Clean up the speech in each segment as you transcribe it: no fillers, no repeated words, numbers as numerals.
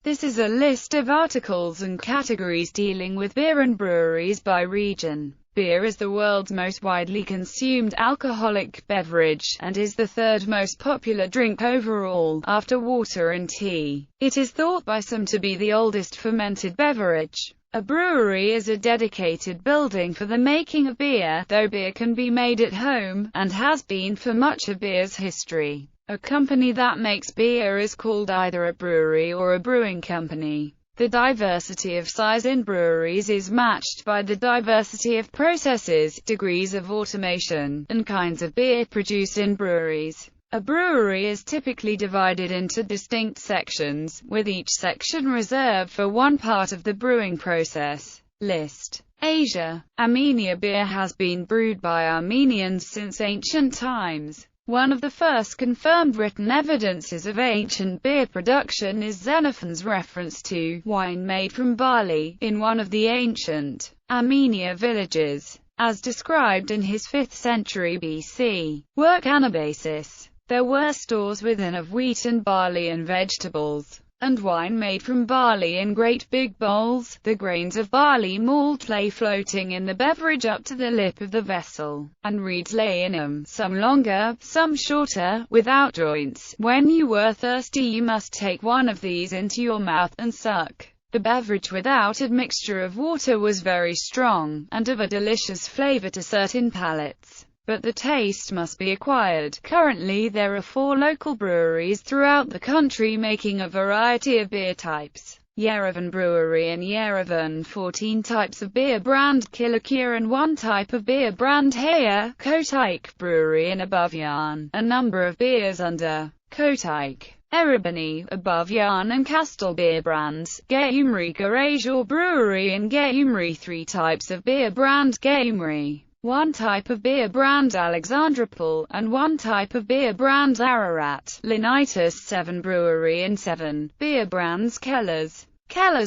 This is a list of articles and categories dealing with beer and breweries by region. Beer is the world's most widely consumed alcoholic beverage, and is the third most popular drink overall, after water and tea. It is thought by some to be the oldest fermented beverage. A brewery is a dedicated building for the making of beer, though beer can be made at home, and has been for much of beer's history. A company that makes beer is called either a brewery or a brewing company. The diversity of size in breweries is matched by the diversity of processes, degrees of automation, and kinds of beer produced in breweries. A brewery is typically divided into distinct sections, with each section reserved for one part of the brewing process. List. Asia. Armenia. Beer has been brewed by Armenians since ancient times. One of the first confirmed written evidences of ancient beer production is Xenophon's reference to wine made from barley in one of the ancient Armenia villages, as described in his 5th century BC work Anabasis. There were stores within of wheat and barley and vegetables, and wine made from barley in great big bowls. The grains of barley malt lay floating in the beverage up to the lip of the vessel, and reeds lay in them, some longer, some shorter, without joints. When you were thirsty you must take one of these into your mouth and suck. The beverage without admixture of water was very strong, and of a delicious flavor to certain palates, but the taste must be acquired. Currently there are 4 local breweries throughout the country making a variety of beer types. Yerevan Brewery in Yerevan, 14 types of beer brand Kilakir and 1 type of beer brand Haya. Kotaik Brewery in Abovyan, a number of beers under Kotaik, Erebani, Abovyan and Kastel beer brands. Geumri Garajor Brewery in Geumri, 3 types of beer brand Geumri, 1 type of beer brand Alexandropol, and 1 type of beer brand Ararat. Linitas 7 Brewery in 7 beer brands Keller's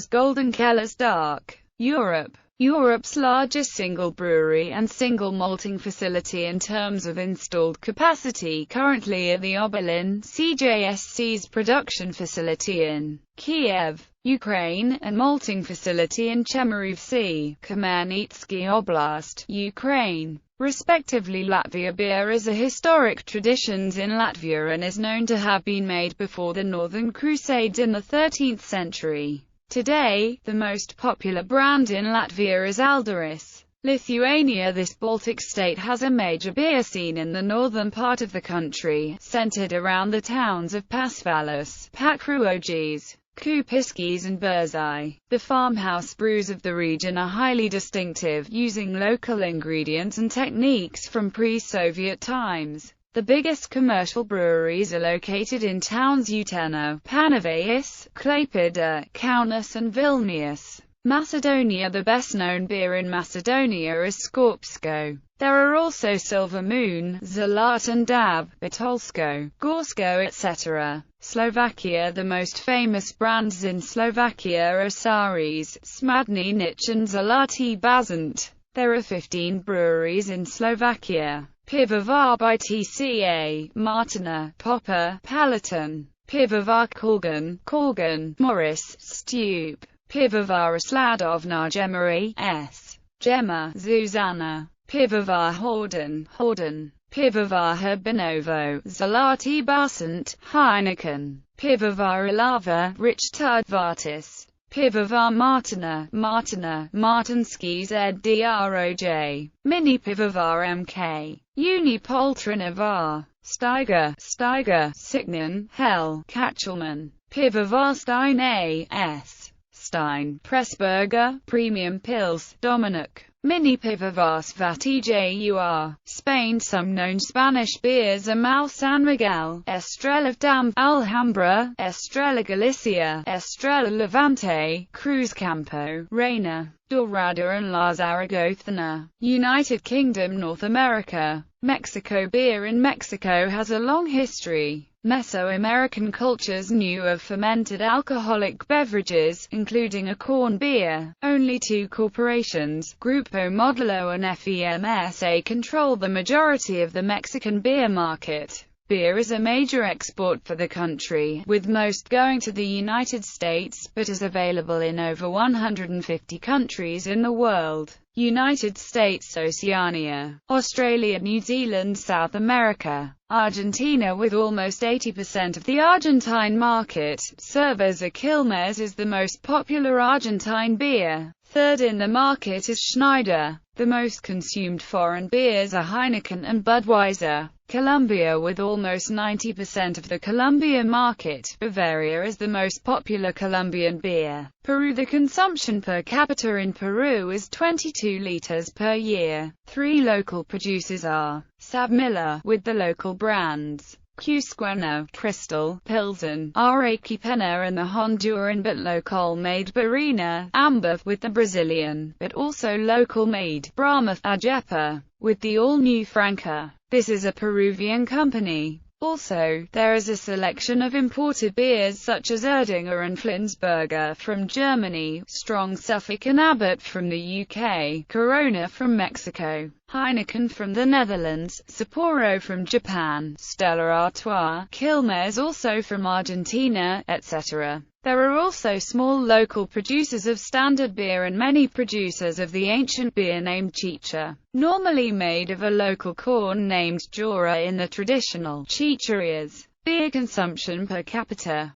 Gold and Keller's Dark. Europe. Europe's largest single brewery and single malting facility in terms of installed capacity currently at the Oberlin CJSC's production facility in Kiev, Ukraine, and malting facility in Chemeriv, Khmelnytsky Oblast, Ukraine, respectively. Latvia. Beer is a historic traditions in Latvia and is known to have been made before the Northern Crusades in the 13th century. Today, the most popular brand in Latvia is Alderis. Lithuania. This Baltic state has a major beer scene in the northern part of the country, centered around the towns of Pasvalus, Pakruojis, Kupiskis and Berzai. The farmhouse brews of the region are highly distinctive, using local ingredients and techniques from pre-Soviet times. The biggest commercial breweries are located in towns Uteno, Panevėžys, Klaipėda, Kaunas and Vilnius. Macedonia. The best-known beer in Macedonia is Skorpsko. There are also Silver Moon, Zalat and Dab, Bitolsko, Gorsko etc. Slovakia. The most famous brands in Slovakia are Saris, Smadny Nich and Zlatý Bazant. There are 15 breweries in Slovakia. Pivovar by TCA, Martina, Popper, Palatin. Pivovar Korgan, Morris, Stupe. Pivovar Sladovna Gemma S. Gemma, Zuzana. Pivovar Horden, Pivovar Herbinovo, Zlatý Bazant, Heineken. Pivovar Ilava, Richard Vartis. Pivovar Martina, Martinski ZDROJ. Mini Pivovar MK. Unipoltrinovar. Steiger, Signan, Hell, Kachelman. Pivovar Stein A.S. Stein, Pressburger, Premium Pils, Dominic. Mini Pivovar Svati Jur. Spain. Some known Spanish beers are Mal San Miguel, Estrella Damm, Alhambra, Estrella Galicia, Estrella Levante, Cruz Campo, Reina, Dorada and La Zaragozana. United Kingdom. North America. Mexico. Beer in Mexico has a long history. Mesoamerican cultures knew of fermented alcoholic beverages, including a corn beer. Only 2 corporations, Grupo Modelo and FEMSA, control the majority of the Mexican beer market. Beer is a major export for the country, with most going to the United States, but is available in over 150 countries in the world. United States, Oceania, Australia, New Zealand, South America, Argentina. With almost 80% of the Argentine market, Cerveza Quilmes is the most popular Argentine beer. Third in the market is Schneider. The most consumed foreign beers are Heineken and Budweiser. Colombia, with almost 90% of the Colombia market, Bavaria is the most popular Colombian beer. Peru. The consumption per capita in Peru is 22 liters per year. Three local producers are Sabmiller, with the local brands Cusqueña, Crystal, Pilsen, Arequipeña, and the Honduran but local-made Barina, Amber, with the Brazilian, but also local-made Brahma, Ajepa, with the all-new Franca. This is a Peruvian company. Also, there is a selection of imported beers such as Erdinger and Flensburger from Germany, Strong Suffolk and Abbott from the UK, Corona from Mexico, Heineken from the Netherlands, Sapporo from Japan, Stella Artois, Quilmes also from Argentina, etc. There are also small local producers of standard beer and many producers of the ancient beer named chicha, normally made of a local corn named jora in the traditional chicherias. Beer consumption per capita